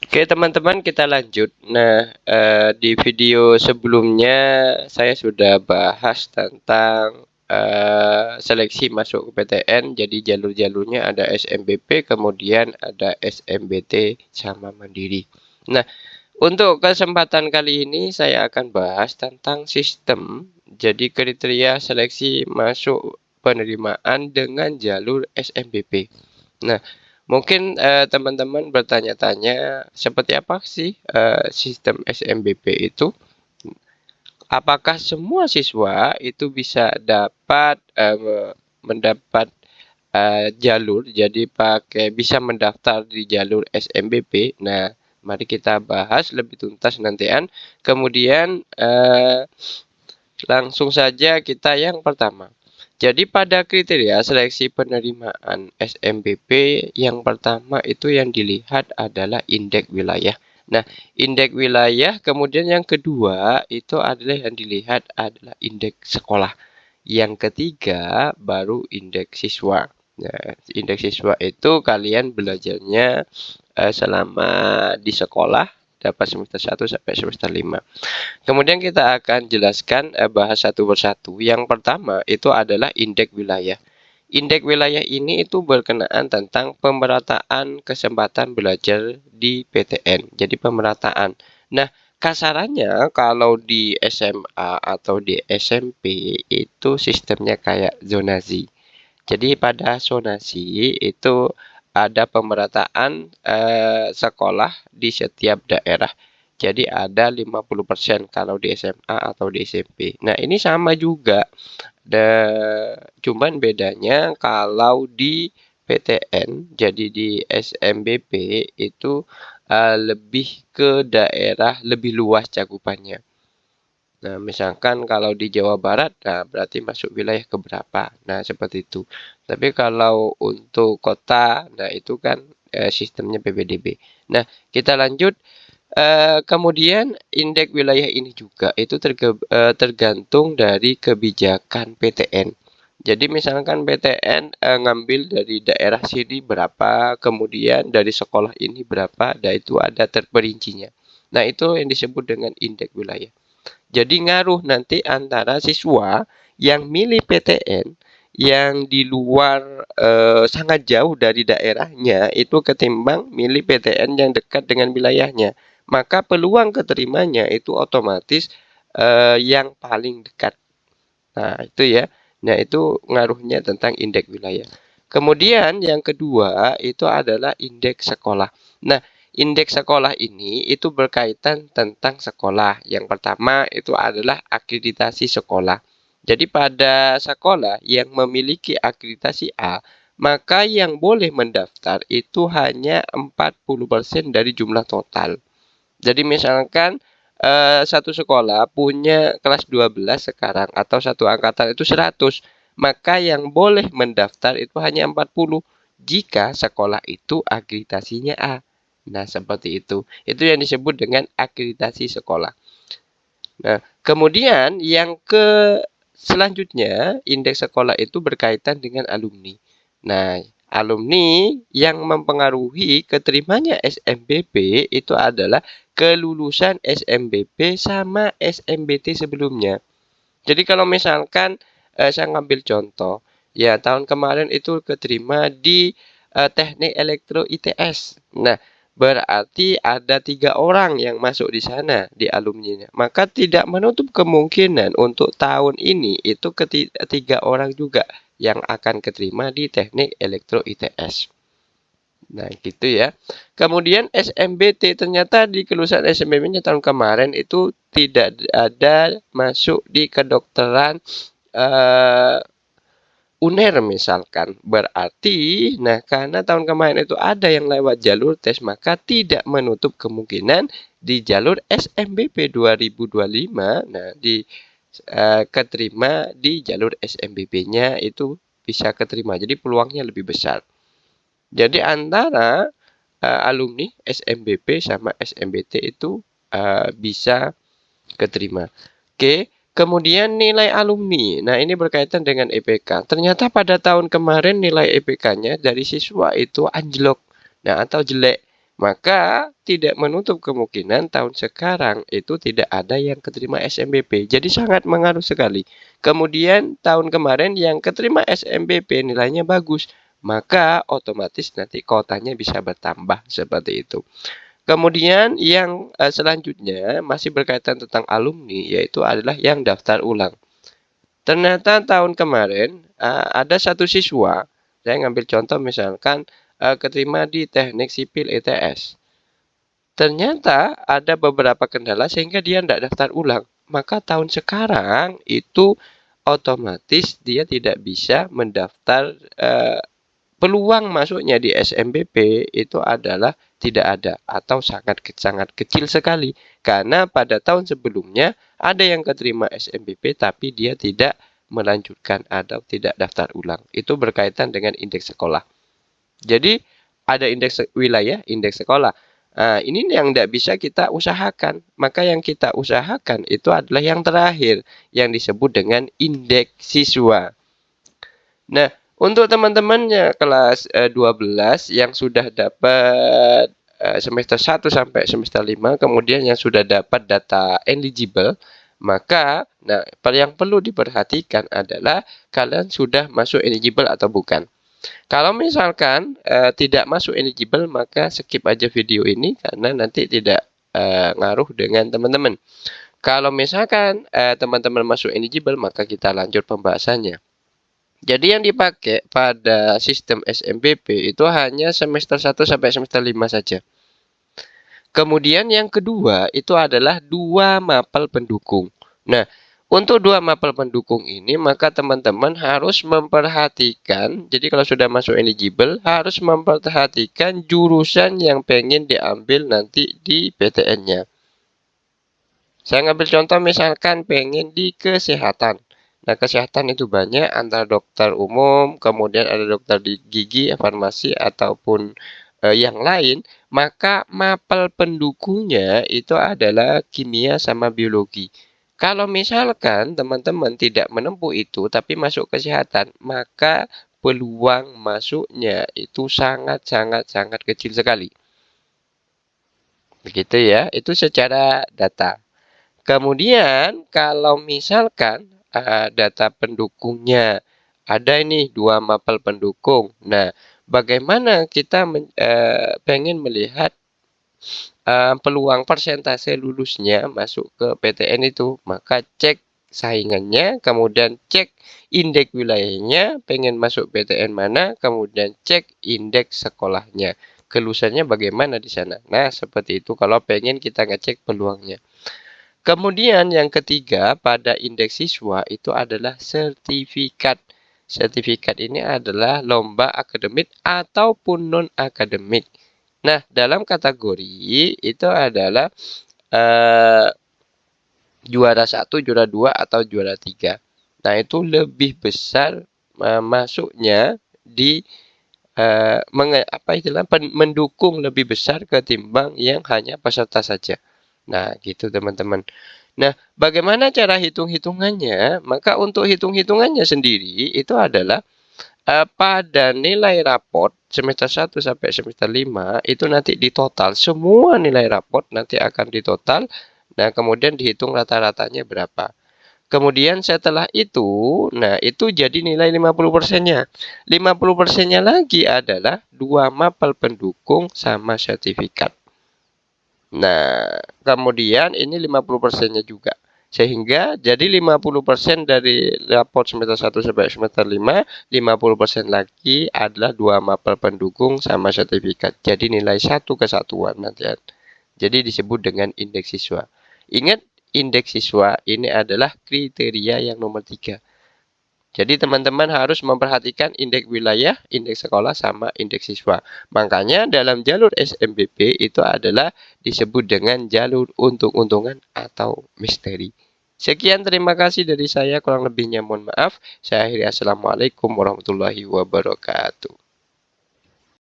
Oke teman-teman, kita lanjut. Nah, di video sebelumnya saya sudah bahas tentang seleksi masuk ke PTN. Jadi jalur-jalurnya ada SMBP, kemudian ada SMBT sama Mandiri. Nah, untuk kesempatan kali ini saya akan bahas tentang sistem. Jadi kriteria seleksi masuk penerimaan dengan jalur SMBP. Nah, mungkin teman-teman bertanya-tanya seperti apa sih sistem SMBP itu? Apakah semua siswa itu bisa dapat mendapat jalur, jadi bisa mendaftar di jalur SMBP? Nah, mari kita bahas lebih tuntas nantian. Kemudian langsung saja kita yang pertama. Jadi pada kriteria seleksi penerimaan SMBP yang pertama itu yang dilihat adalah indeks wilayah. Nah, indeks wilayah, kemudian yang kedua itu adalah yang dilihat adalah indeks sekolah. Yang ketiga baru indeks siswa. Nah, indeks siswa itu kalian belajarnya selama di sekolah dapat semester 1 sampai semester 5. Kemudian kita akan jelaskan bahas satu persatu. Yang pertama itu adalah indeks wilayah. Indeks wilayah ini itu berkenaan tentang pemerataan kesempatan belajar di PTN. Jadi pemerataan. Nah, kasarannya kalau di SMA atau di SMP itu sistemnya kayak zonasi. Jadi pada zonasi itu ada pemerataan sekolah di setiap daerah. Jadi ada 50% kalau di SMA atau di SMP. Nah, ini sama juga. Cuman bedanya kalau di PTN, jadi di SMBP itu lebih ke daerah, lebih luas cakupannya. Nah, misalkan kalau di Jawa Barat, nah berarti masuk wilayah keberapa. Nah, seperti itu. Tapi kalau untuk kota, nah itu kan sistemnya PPDB. Nah, kita lanjut. Kemudian indeks wilayah ini juga itu tergantung dari kebijakan PTN. Jadi misalkan PTN ngambil dari daerah sini berapa, kemudian dari sekolah ini berapa, dan itu ada terperincinya. Nah, itu yang disebut dengan indeks wilayah. Jadi ngaruh nanti antara siswa yang milih PTN yang di luar sangat jauh dari daerahnya itu ketimbang milih PTN yang dekat dengan wilayahnya. Maka peluang keterimanya itu otomatis yang paling dekat. Nah, itu ya. Nah, itu ngaruhnya tentang indeks wilayah. Kemudian yang kedua itu adalah indeks sekolah. Nah, indeks sekolah ini itu berkaitan tentang sekolah. Yang pertama itu adalah akreditasi sekolah. Jadi pada sekolah yang memiliki akreditasi A, maka yang boleh mendaftar itu hanya 40% dari jumlah total. Jadi misalkan satu sekolah punya kelas 12 sekarang atau satu angkatan itu 100, maka yang boleh mendaftar itu hanya 40 jika sekolah itu akreditasinya A. Nah, seperti itu. Itu yang disebut dengan akreditasi sekolah. Nah, kemudian yang selanjutnya indeks sekolah itu berkaitan dengan alumni. Nah, alumni yang mempengaruhi keterimanya SMBP itu adalah kelulusan SMBP sama SMBT sebelumnya. Jadi kalau misalkan saya ngambil contoh, ya tahun kemarin itu keterima di Teknik Elektro ITS. Nah, berarti ada 3 orang yang masuk di sana di alumninya. Maka tidak menutup kemungkinan untuk tahun ini itu 3 orang juga yang akan keterima di Teknik Elektro ITS. Nah, gitu ya. Kemudian SMBT, ternyata di kelulusan SMBT-nya tahun kemarin itu tidak ada masuk di kedokteran UNER misalkan. Berarti, nah karena tahun kemarin itu ada yang lewat jalur tes, maka tidak menutup kemungkinan di jalur SMBP 2025, nah keterima di jalur SMBP-nya itu bisa keterima. Jadi peluangnya lebih besar. Jadi antara alumni SMBP sama SMBT itu bisa keterima. Oke, kemudian nilai alumni. Nah, ini berkaitan dengan IPK. Ternyata pada tahun kemarin nilai IPK-nya dari siswa itu anjlok. Nah, atau jelek. maka tidak menutup kemungkinan tahun sekarang itu tidak ada yang keterima SNBP. Jadi sangat mengaruh sekali. Kemudian tahun kemarin yang keterima SNBP nilainya bagus, maka otomatis nanti kuotanya bisa bertambah seperti itu. Kemudian yang selanjutnya masih berkaitan tentang alumni, yaitu adalah yang daftar ulang. Ternyata tahun kemarin ada satu siswa, saya ngambil contoh misalkan keterima di teknik sipil ITS. Ternyata ada beberapa kendala sehingga dia tidak daftar ulang. Maka tahun sekarang itu otomatis dia tidak bisa mendaftar, peluang masuknya di SNBP itu adalah tidak ada atau sangat kecil sekali. Karena pada tahun sebelumnya ada yang keterima SNBP tapi dia tidak melanjutkan atau tidak daftar ulang. Itu berkaitan dengan indeks sekolah. Jadi ada indeks wilayah, indeks sekolah. Nah, ini yang tidak bisa kita usahakan. Maka yang kita usahakan itu adalah yang terakhir, yang disebut dengan indeks siswa. Nah, untuk teman-temannya kelas 12 yang sudah dapat semester 1 sampai semester 5, kemudian yang sudah dapat data eligible, maka yang perlu diperhatikan adalah kalian sudah masuk eligible atau bukan. Kalau misalkan tidak masuk eligible, maka skip aja video ini karena nanti tidak ngaruh dengan teman-teman. Kalau misalkan teman-teman masuk eligible, maka kita lanjut pembahasannya. Jadi yang dipakai pada sistem SNBP itu hanya semester 1 sampai semester 5 saja. Kemudian yang kedua itu adalah 2 mapel pendukung. Nah, untuk 2 mapel pendukung ini maka teman-teman harus memperhatikan, jadi kalau sudah masuk eligible harus memperhatikan jurusan yang pengen diambil nanti di PTN-nya. Saya ngambil contoh misalkan pengen di kesehatan. Nah, kesehatan itu banyak antara dokter umum, kemudian ada dokter di gigi, farmasi, ataupun yang lain. Maka mapel pendukungnya itu adalah kimia sama biologi. Kalau misalkan teman-teman tidak menempuh itu, tapi masuk kesehatan, maka peluang masuknya itu sangat kecil sekali. Begitu ya, itu secara data. Kemudian kalau misalkan data pendukungnya ada ini 2 mapel pendukung. Nah, bagaimana kita pengen melihat peluang persentase lulusnya masuk ke PTN itu? Maka cek saingannya, kemudian cek indeks wilayahnya, pengen masuk PTN mana, kemudian cek indeks sekolahnya. Kelulusannya bagaimana di sana. Nah, seperti itu kalau pengen kita ngecek peluangnya. Kemudian yang ketiga pada indeks siswa itu adalah sertifikat. Sertifikat ini adalah lomba akademik ataupun non-akademik. Nah, dalam kategori itu adalah juara 1, juara 2, atau juara 3. Nah, itu lebih besar masuknya di mendukung lebih besar ketimbang yang hanya peserta saja. Nah, gitu teman-teman. Nah, bagaimana cara hitung-hitungannya? Maka untuk hitung-hitungannya sendiri itu adalah pada nilai raport semester 1 sampai semester 5 itu nanti ditotal. Semua nilai raport nanti akan ditotal. Nah, kemudian dihitung rata-ratanya berapa. Kemudian setelah itu, nah itu jadi nilai 50%-nya. 50%-nya lagi adalah 2 mapel pendukung sama sertifikat. Nah, kemudian ini 50%-nya juga. Sehingga jadi 50% dari raport semester 1 sampai semester 5, 50% lagi adalah 2 mapel pendukung sama sertifikat. Jadi nilai 1 kesatuan nanti. Jadi disebut dengan indeks siswa. Ingat, indeks siswa ini adalah kriteria yang nomor 3. Jadi teman-teman harus memperhatikan indeks wilayah, indeks sekolah, sama indeks siswa. Makanya dalam jalur SNBP itu adalah disebut dengan jalur untung-untungan atau misteri. Sekian, terima kasih dari saya, kurang lebihnya mohon maaf. Saya akhiri, assalamualaikum warahmatullahi wabarakatuh.